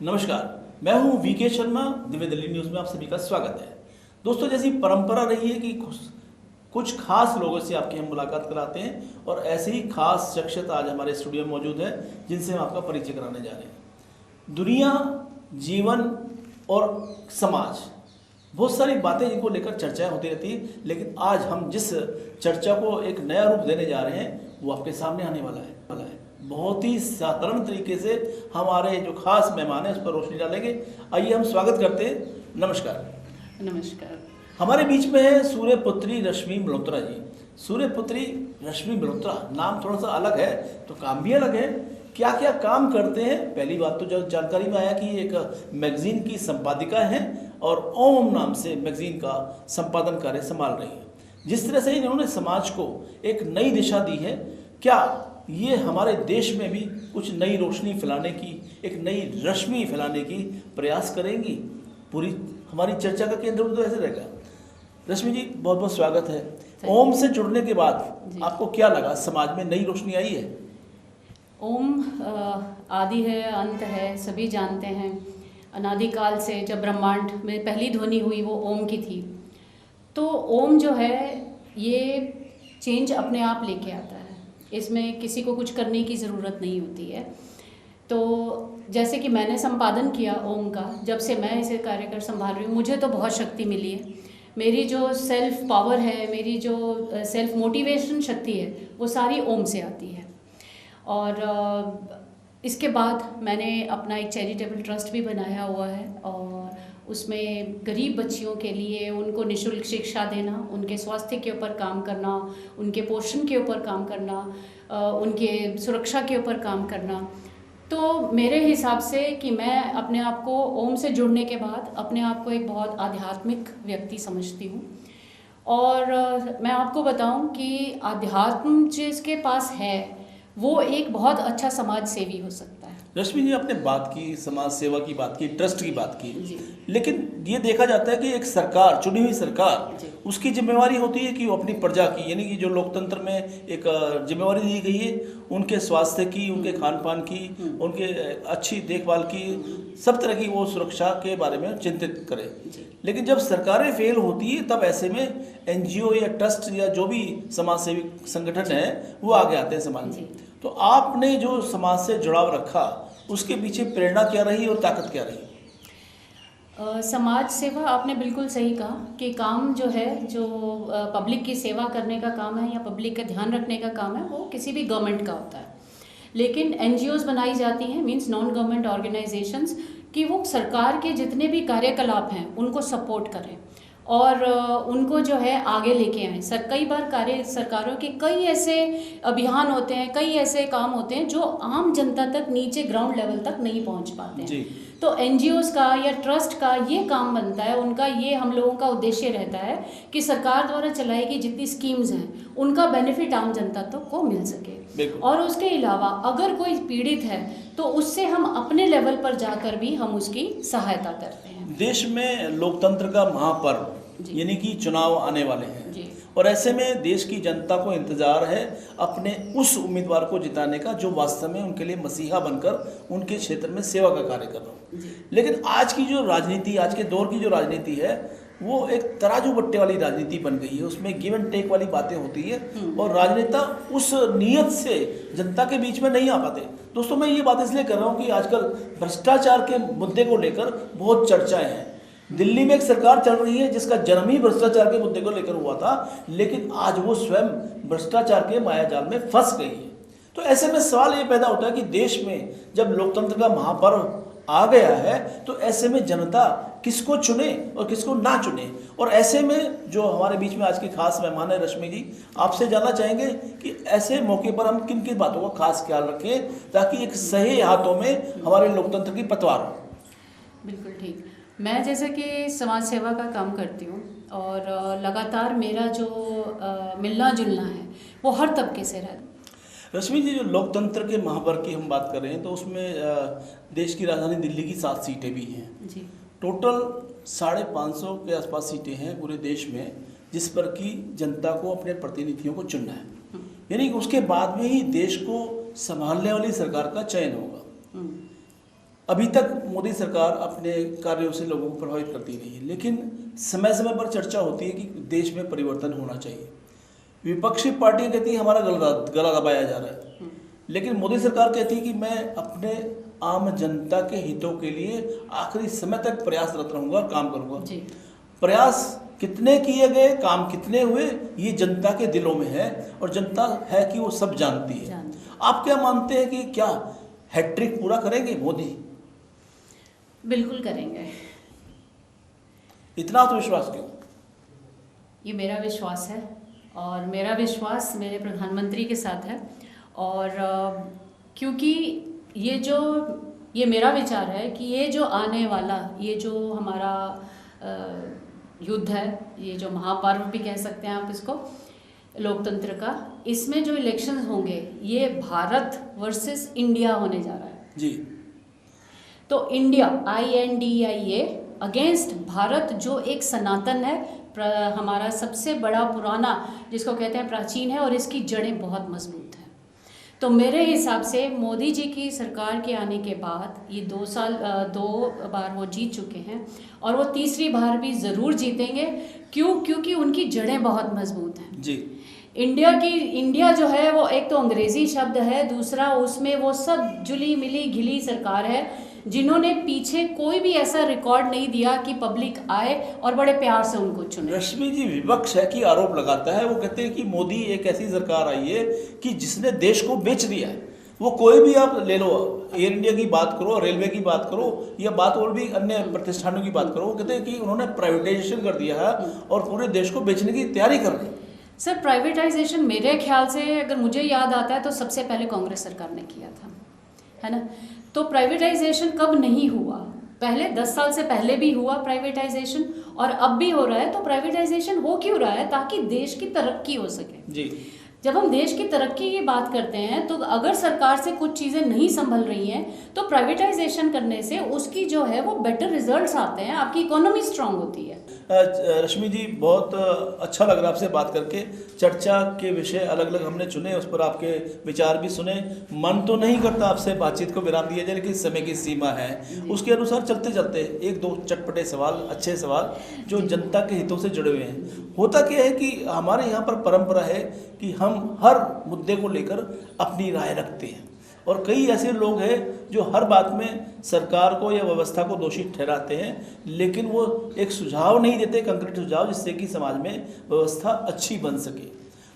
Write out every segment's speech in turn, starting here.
नमस्कार, मैं हूं वीके शर्मा। दिव्य दिल्ली न्यूज़ में आप सभी का स्वागत है। दोस्तों, जैसी परंपरा रही है कि कुछ खास लोगों से आपकी हम मुलाकात कराते हैं और ऐसे ही खास शख्सियत आज हमारे स्टूडियो में मौजूद है जिनसे हम आपका परिचय कराने जा रहे हैं। दुनिया, जीवन और समाज, बहुत सारी बातें जिनको लेकर चर्चाएं होती रहती है, लेकिन आज हम जिस चर्चा को एक नया रूप देने जा रहे हैं वो आपके सामने आने वाला है। बहुत ही साधारण तरीके से हमारे जो खास मेहमान हैं उस पर रोशनी डालेंगे। आइए हम स्वागत करते हैं। नमस्कार। नमस्कार। हमारे बीच में है सूर्यपुत्री रश्मि मल्होत्रा जी। सूर्यपुत्री रश्मि मल्होत्रा, नाम थोड़ा सा अलग है तो काम भी अलग है। क्या क्या काम करते हैं? पहली बात तो जो जानकारी में आया कि एक मैगजीन की संपादिका हैं और ओम नाम से मैगजीन का संपादन कार्य संभाल रही हैं। जिस तरह से इन्होंने समाज को एक नई दिशा दी है, क्या ये हमारे देश में भी कुछ नई रोशनी फैलाने की, एक नई रश्मि फैलाने की प्रयास करेंगी? पूरी हमारी चर्चा का केंद्र तो ऐसे रहेगा। रश्मि जी, बहुत बहुत स्वागत है। ओम से जुड़ने के बाद आपको क्या लगा, समाज में नई रोशनी आई है? ओम आदि है, अंत है, सभी जानते हैं। अनादिकाल से जब ब्रह्मांड में पहली ध्वनि हुई वो ओम की थी। तो ओम जो है ये चेंज अपने आप लेके आता है, इसमें किसी को कुछ करने की ज़रूरत नहीं होती है। तो जैसे कि मैंने संपादन किया ओम का, जब से मैं इसे कार्यकर संभाल रही हूँ, मुझे तो बहुत शक्ति मिली है। मेरी जो सेल्फ पावर है, मेरी जो सेल्फ मोटिवेशन शक्ति है, वो सारी ओम से आती है। और इसके बाद मैंने अपना एक चैरिटेबल ट्रस्ट भी बनाया हुआ है और उसमें गरीब बच्चियों के लिए उनको निःशुल्क शिक्षा देना, उनके स्वास्थ्य के ऊपर काम करना, उनके पोषण के ऊपर काम करना, उनके सुरक्षा के ऊपर काम करना। तो मेरे हिसाब से कि मैं अपने आप को ओम से जुड़ने के बाद अपने आप को एक बहुत आध्यात्मिक व्यक्ति समझती हूँ। और मैं आपको बताऊँ कि आध्यात्म जिसके पास है वो एक बहुत अच्छा समाज सेवी हो सकता है। रश्मि जी, आपने बात की, समाज सेवा की बात की, ट्रस्ट की बात की, लेकिन ये देखा जाता है कि एक सरकार, चुनी हुई सरकार, उसकी जिम्मेवारी होती है कि वो अपनी प्रजा की, यानी कि जो लोकतंत्र में एक जिम्मेवारी दी गई है, उनके स्वास्थ्य की, उनके खान पान की, उनके अच्छी देखभाल की, सब तरह की वो सुरक्षा के बारे में चिंतित करे। लेकिन जब सरकारें फेल होती है तब ऐसे में एनजीओ या ट्रस्ट या जो भी समाज सेवी संगठन है वो आगे आते हैं समाज में। तो आपने जो समाज से जुड़ाव रखा, उसके पीछे प्रेरणा क्या रही और ताकत क्या रही? समाज सेवा, आपने बिल्कुल सही कहा कि काम जो है, जो पब्लिक की सेवा करने का काम है या पब्लिक का ध्यान रखने का काम है, वो किसी भी गवर्नमेंट का होता है। लेकिन एनजीओज बनाई जाती हैं, मींस नॉन गवर्नमेंट ऑर्गेनाइजेशंस, कि वो सरकार के जितने भी कार्यकलाप हैं उनको सपोर्ट करें और उनको जो है आगे लेके आएँ। कई बार सरकारों के कई ऐसे अभियान होते हैं, कई ऐसे काम होते हैं जो आम जनता तक, नीचे ग्राउंड लेवल तक नहीं पहुंच पाते हैं। तो एनजीओज का या ट्रस्ट का ये काम बनता है, उनका ये हम लोगों का उद्देश्य रहता है कि सरकार द्वारा चलाई गई जितनी स्कीम्स हैं उनका बेनिफिट आम जनता तक को मिल सके। और उसके अलावा अगर कोई पीड़ित है तो उससे हम अपने लेवल पर जाकर भी हम उसकी सहायता करते हैं। देश में लोकतंत्र का महापर्व यानी कि चुनाव आने वाले हैं और ऐसे में देश की जनता को इंतजार है अपने उस उम्मीदवार को जिताने का जो वास्तव में उनके लिए मसीहा बनकर उनके क्षेत्र में सेवा का कार्य कर रहा हो। लेकिन आज की जो राजनीति, आज के दौर की जो राजनीति है, वो एक तराजू बट्टे वाली राजनीति बन गई है। उसमें गिव एंड टेक वाली बातें होती है और राजनेता उस नीयत से जनता के बीच में नहीं आ पाते। दोस्तों, मैं ये बात इसलिए कर रहा हूँ कि आजकल भ्रष्टाचार के मुद्दे को लेकर बहुत चर्चाएं हैं। दिल्ली में एक सरकार चल रही है जिसका जन्म ही भ्रष्टाचार के मुद्दे को लेकर हुआ था, लेकिन आज वो स्वयं भ्रष्टाचार के मायाजाल में फंस गई है। तो ऐसे में सवाल ये पैदा होता है कि देश में जब लोकतंत्र का महापर्व आ गया है तो ऐसे में जनता किसको चुने और किसको ना चुने। और ऐसे में जो हमारे बीच में आज की खास मेहमान है रश्मि जी, आपसे जानना चाहेंगे कि ऐसे मौके पर हम किन किन बातों का खास ख्याल रखें ताकि एक सही हाथों में हमारे लोकतंत्र की पतवार हो। बिल्कुल ठीक। मैं जैसे कि समाज सेवा का काम करती हूँ और लगातार मेरा जो मिलना जुलना है वो हर तबके से रहता है। रश्मि जी, जो लोकतंत्र के महापर्व की हम बात कर रहे हैं तो उसमें देश की राजधानी दिल्ली की 7 सीटें भी हैं जी। टोटल 550 के आसपास सीटें हैं पूरे देश में, जिस पर कि जनता को अपने प्रतिनिधियों को चुनना है। यानी कि उसके बाद में ही देश को संभालने वाली सरकार का चयन होगा। अभी तक मोदी सरकार अपने कार्यों से लोगों को प्रभावित करती रही है, लेकिन समय समय पर चर्चा होती है कि देश में परिवर्तन होना चाहिए। विपक्षी पार्टियां कहती है हमारा गला दबाया जा रहा है, लेकिन मोदी सरकार कहती है कि मैं अपने आम जनता के हितों के लिए आखिरी समय तक प्रयासरत रहूंगा और काम करूंगा। प्रयास कितने किए गए, काम कितने हुए, ये जनता के दिलों में है और जनता है कि वो सब जानती है। आप क्या मानते हैं कि क्या हैट्रिक पूरा करेंगे मोदी? बिल्कुल करेंगे। इतना आत्मविश्वास क्यों? ये मेरा विश्वास है और मेरा विश्वास मेरे प्रधानमंत्री के साथ है। और क्योंकि ये मेरा विचार है कि ये जो आने वाला, ये जो हमारा युद्ध है, ये जो महापर्व भी कह सकते हैं आप इसको, लोकतंत्र का, इसमें जो इलेक्शंस होंगे ये भारत वर्सेस इंडिया होने जा रहा है जी। तो इंडिया INDIA अगेंस्ट भारत, जो एक सनातन है, हमारा सबसे बड़ा पुराना, जिसको कहते हैं प्राचीन है, और इसकी जड़ें बहुत मजबूत हैं। तो मेरे हिसाब से मोदी जी की सरकार के आने के बाद ये 2 बार वो जीत चुके हैं और वो तीसरी बार भी ज़रूर जीतेंगे। क्योंकि उनकी जड़ें बहुत मजबूत हैं जी। इंडिया जो है वो एक तो अंग्रेज़ी शब्द है, दूसरा उसमें वो सब जुली मिली घिली सरकार है जिन्होंने पीछे कोई भी ऐसा रिकॉर्ड नहीं दिया कि पब्लिक आए और बड़े प्यार से उनको चुने। रश्मि जी, विपक्ष है कि आरोप लगाता है, वो कहते हैं कि मोदी एक ऐसी सरकार आई है कि जिसने देश को बेच दिया है। वो कोई भी आप ले लो, एयर इंडिया की बात करो, रेलवे की बात करो, या बात और भी अन्य प्रतिष्ठानों की बात करो, वो कहते हैं कि उन्होंने प्राइवेटाइजेशन कर दिया है और पूरे देश को बेचने की तैयारी कर रहे हैं। सर, प्राइवेटाइजेशन मेरे ख्याल से, अगर मुझे याद आता है, तो सबसे पहले कांग्रेस सरकार ने किया था, है ना। तो प्राइवेटाइजेशन कब नहीं हुआ? पहले 10 साल से पहले भी हुआ प्राइवेटाइजेशन और अब भी हो रहा है। तो प्राइवेटाइजेशन हो क्यों रहा है? ताकि देश की तरक्की हो सके जी। जब हम देश की तरक्की की बात करते हैं तो अगर सरकार से कुछ चीज़ें नहीं संभल रही हैं तो प्राइवेटाइजेशन करने से उसकी जो है वो बेटर रिजल्ट्स आते हैं, आपकी इकोनॉमी स्ट्रांग होती है। रश्मि जी, बहुत अच्छा लग रहा है आपसे बात करके। चर्चा के विषय अलग अलग हमने चुने, उस पर आपके विचार भी सुने। मन तो नहीं करता आपसे बातचीत को विराम दिया जाए, लेकिन समय की सीमा है, उसके अनुसार चलते चलते 1-2 चटपटे सवाल, अच्छे सवाल जो जनता के हितों से जुड़े हुए हैं। होता क्या है कि हमारे यहाँ पर परंपरा है कि हम हर मुद्दे को लेकर अपनी राय रखते हैं और कई ऐसे लोग हैं जो हर बात में सरकार को या व्यवस्था को दोषी ठहराते हैं, लेकिन वो एक सुझाव नहीं देते, कंक्रीट सुझाव, जिससे कि समाज में व्यवस्था अच्छी बन सके।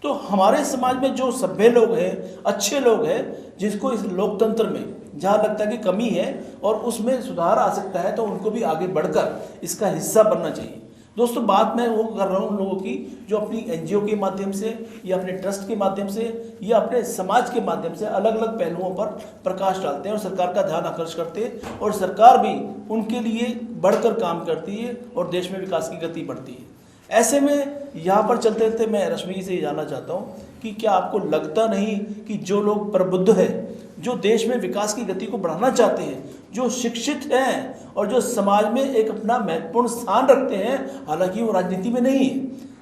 तो हमारे समाज में जो सभ्य लोग हैं, अच्छे लोग हैं, जिसको इस लोकतंत्र में जहाँ लगता है कि कमी है और उसमें सुधार आ सकता है, तो उनको भी आगे बढ़कर इसका हिस्सा बनना चाहिए। दोस्तों, बात मैं वो कर रहा हूँ उन लोगों की जो अपनी NGO के माध्यम से या अपने ट्रस्ट के माध्यम से या अपने समाज के माध्यम से अलग अलग पहलुओं पर प्रकाश डालते हैं और सरकार का ध्यान आकर्षित करते हैं, और सरकार भी उनके लिए बढ़कर काम करती है और देश में विकास की गति बढ़ती है। ऐसे में यहाँ पर चलते चलते मैं रश्मि जी से ये जानना चाहता हूँ कि क्या आपको लगता नहीं कि जो लोग प्रबुद्ध हैं, जो देश में विकास की गति को बढ़ाना चाहते हैं, जो शिक्षित हैं और जो समाज में एक अपना महत्वपूर्ण स्थान रखते हैं, हालांकि वो राजनीति में नहीं है,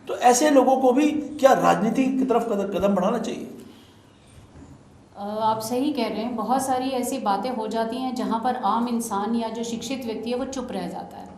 तो ऐसे लोगों को भी क्या राजनीति की तरफ कदम बढ़ाना चाहिए? आप सही कह रहे हैं। बहुत सारी ऐसी बातें हो जाती हैं जहाँ पर आम इंसान या जो शिक्षित व्यक्ति है वो चुप रह जाता है।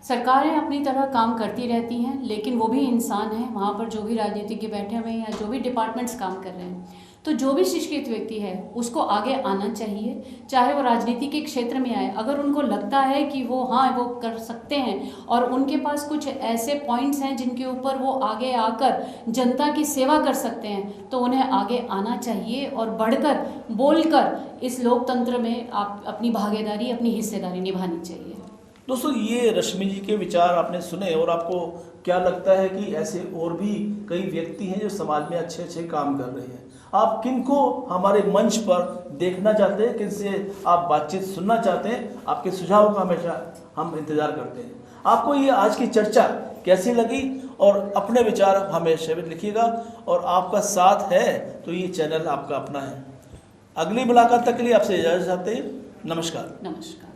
सरकारें अपनी तरह काम करती रहती हैं, लेकिन वो भी इंसान हैं। वहाँ पर जो भी राजनीतिज्ञ बैठे हुए हैं या जो भी डिपार्टमेंट्स काम कर रहे हैं, तो जो भी शिक्षित व्यक्ति है उसको आगे आना चाहिए, चाहे वो राजनीति के क्षेत्र में आए। अगर उनको लगता है कि वो वो कर सकते हैं और उनके पास कुछ ऐसे पॉइंट्स हैं जिनके ऊपर वो आगे आकर जनता की सेवा कर सकते हैं, तो उन्हें आगे आना चाहिए और बढ़कर बोलकर इस लोकतंत्र में आप अपनी भागीदारी, अपनी हिस्सेदारी निभानी चाहिए। दोस्तों, ये रश्मि जी के विचार आपने सुने, और आपको क्या लगता है कि ऐसे और भी कई व्यक्ति हैं जो समाज में अच्छे अच्छे काम कर रहे हैं? आप किनको हमारे मंच पर देखना चाहते हैं, किनसे आप बातचीत सुनना चाहते हैं? आपके सुझाव का हमेशा हम इंतजार करते हैं। आपको ये आज की चर्चा कैसी लगी, और अपने विचार हमें शेयर लिखिएगा, और आपका साथ है तो ये चैनल आपका अपना है। अगली मुलाकात तक के लिए आपसे इजाज़त चाहते हैं। नमस्कार। नमस्कार।